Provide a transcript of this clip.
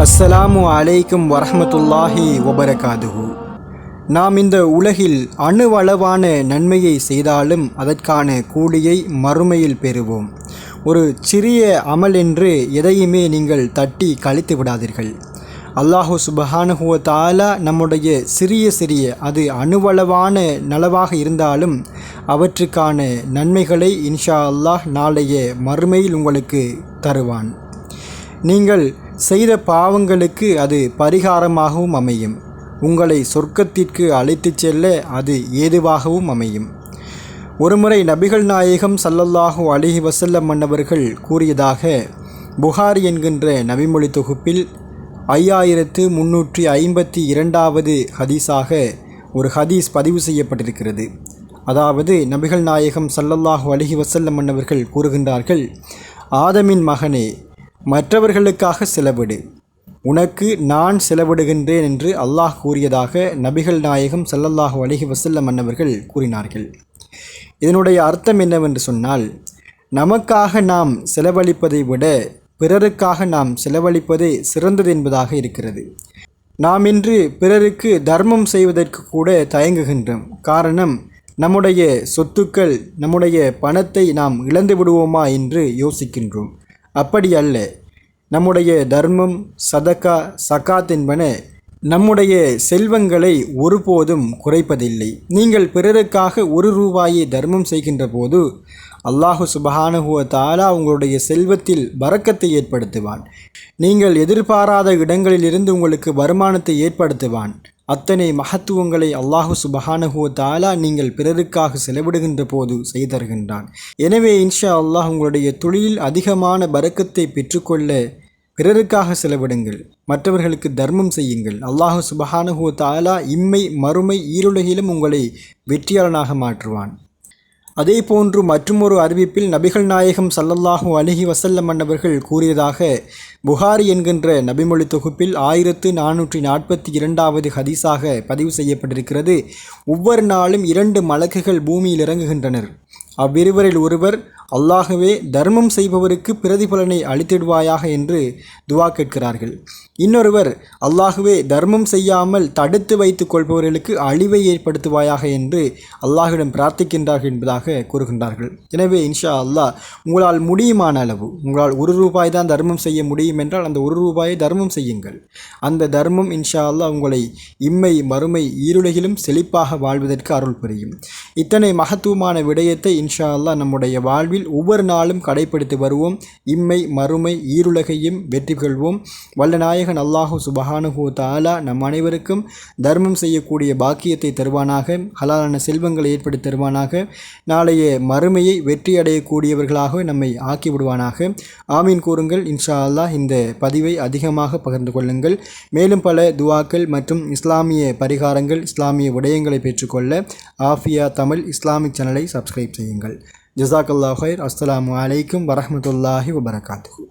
அஸ்ஸலாமு அலைக்கும் வரஹ்மத்துல்லாஹி வபரகாதுஹு. நாம் இந்த உலகில் அணுவளவான நன்மையை செய்தாலும் அதற்கான கூலியை மறுமையில் பெறுவோம். ஒரு சிறிய அமல் என்று எதையுமே நீங்கள் தட்டி கழித்து விடாதீர்கள். அல்லாஹு சுப்ஹானஹு வ தஆலா நம்முடைய சிறிய அது அணுவளவான நலவாக இருந்தாலும் அவற்றுக்கான நன்மைகளை இன்ஷா அல்லாஹ் நாளைய மறுமையில் உங்களுக்கு தருவான். நீங்கள் செய்த பாவங்களுக்கு அது பரிகாரமாகவும் அமையும். உங்களை சொர்க்கத்திற்கு அழைத்துச் செல்ல அது ஏதுவாகவும் அமையும். ஒருமுறை நபிகள் நாயகம் ஸல்லல்லாஹு அலைஹி வஸல்லம் அவர்கள் கூறியதாக புகாரி என்கின்ற நபிமொழி தொகுப்பில் 5352வது ஹதீஸாக ஒரு ஹதீஸ் பதிவு செய்யப்பட்டிருக்கிறது. அதாவது நபிகள் நாயகம் ஸல்லல்லாஹு அலைஹி வஸல்லம் அவர்கள் கூறுகின்றார்கள், ஆதமின் மகனே, மற்றவர்களுக்காக செலவிடு, உனக்கு நான் செலவிடுகின்றேன் என்று அல்லாஹ் கூறியதாக நபிகள் நாயகம் ஸல்லல்லாஹு அலைஹி வஸல்லம் அவர்கள் கூறினார்கள். இதனுடைய அர்த்தம் என்னவென்று சொன்னால், நமக்காக நாம் செலவழிப்பதை விட பிறருக்காக நாம் செலவழிப்பதே சிறந்தது என்பதாக இருக்கிறது. நாம் இன்று பிறருக்கு தர்மம் செய்வதற்கு கூட தயங்குகின்றோம். காரணம், நம்முடைய சொத்துக்கள், நம்முடைய பணத்தை நாம் இழந்து விடுவோமா என்று யோசிக்கின்றோம். அப்படி அல்ல. நம்முடைய தர்மம், சதகா, சகாத் என்பன நம்முடைய செல்வங்களை ஒருபோதும் குறைப்பதில்லை. நீங்கள் பிறருக்காக 1 ரூபாயை தர்மம் செய்கின்ற போது அல்லாஹு சுப்ஹானஹு வ தஆலா உங்களுடைய செல்வத்தில் பரக்கத்தை ஏற்படுத்துவான். நீங்கள் எதிர்பாராத இடங்களிலிருந்து உங்களுக்கு வருமானத்தை ஏற்படுத்துவான். அத்தனை மகத்துவங்களை அல்லாஹு சுப்ஹானஹு வ தஆலா நீங்கள் பிறருக்காக செலவிடுகின்ற போது செய்தருகின்றான். எனவே இன்ஷா அல்லாஹ் உங்களுடைய தொழிலில் அதிகமான பரக்கத்தை பெற்றுக்கொள்ள பிறருக்காக செலவிடுங்கள், மற்றவர்களுக்கு தர்மம் செய்யுங்கள். அல்லாஹு சுப்ஹானஹு வ தஆலா இம்மை மறுமை ஈருலகிலும் உங்களை வெற்றியாளனாக மாற்றுவான். அதே போன்று மற்றுமொரு அறிவிப்பில் நபிகள் நாயகம் ஸல்லல்லாஹு அலைஹி வஸல்லம் அவர்கள் கூறியதாக புகாரி என்கின்ற நபிமொழி தொகுப்பில் 1442வது ஹதீஸாக பதிவு செய்யப்பட்டிருக்கிறது. ஒவ்வொரு நாளும் 2 மலக்குகள் பூமியில் இறங்குகின்றனர். அவ்விருவரில் ஒருவர், அல்லாஹ்வே, தர்மம் செய்பவருக்கு பிரதிபலனை அளித்திடுவாயாக என்று துவா கேட்கிறார்கள். இன்னொருவர், அல்லாஹ்வே, தர்மம் செய்யாமல் தடுத்து வைத்துக் கொள்பவர்களுக்கு அழிவை ஏற்படுத்துவாயாக என்று அல்லாஹ்விடம் பிரார்த்திக்கின்றார்கள் என்பதாக கூறுகின்றார்கள். எனவே இன்ஷா அல்லாஹ் உங்களால் முடியுமான அளவு, உங்களால் 1 ரூபாய் தான் தர்மம் செய்ய முடியும் என்றால் அந்த 1 ரூபாயை தர்மம் செய்யுங்கள். அந்த தர்மம் இன்ஷா அல்லாஹ் உங்களை இம்மை மறுமை ஈருலகிலும் செழிப்பாக வாழ்வதற்கு அருள் புரியும். இத்தனை மகத்துவமான விடயத்தை இன்ஷா அல்லாஹ் நம்முடைய வாழ்வில் ஒவ்வொரு நாளும் கடைபிடித்து வருவோம். இம்மை மறுமை ஈருலகையும் வெற்றி கொள்வோம். வல்ல நாயகன் அல்லாஹு சுப்ஹானஹு வ தஆலா நம் அனைவருக்கும் தர்மம் செய்யக்கூடிய பாக்கியத்தை தருவானாக. ஹலாலான செல்வங்களை ஏற்படுத்தி தருவானாக. நாளைய மறுமையை வெற்றி அடையக்கூடியவர்களாக நம்மை ஆக்கிவிடுவானாக. ஆமீன் கூறுங்கள். இன்ஷா அல்லாஹ் இந்த பதிவை அதிகமாக பகிர்ந்து கொள்ளுங்கள். மேலும் பல துவாக்கள் மற்றும் இஸ்லாமிய பரிகாரங்கள், இஸ்லாமிய விடயங்களை பெற்றுக்கொள்ள ஆஃபியா தமிழ் இஸ்லாமிக் சேனலை சப்ஸ்கிரைப் செய்யுங்கள். ஜஸாக்கல்லாஹு ஹைர். அஸ்ஸலாமு அலைக்கும் வரஹ்மத்துல்லாஹி வபரகாத்துஹு.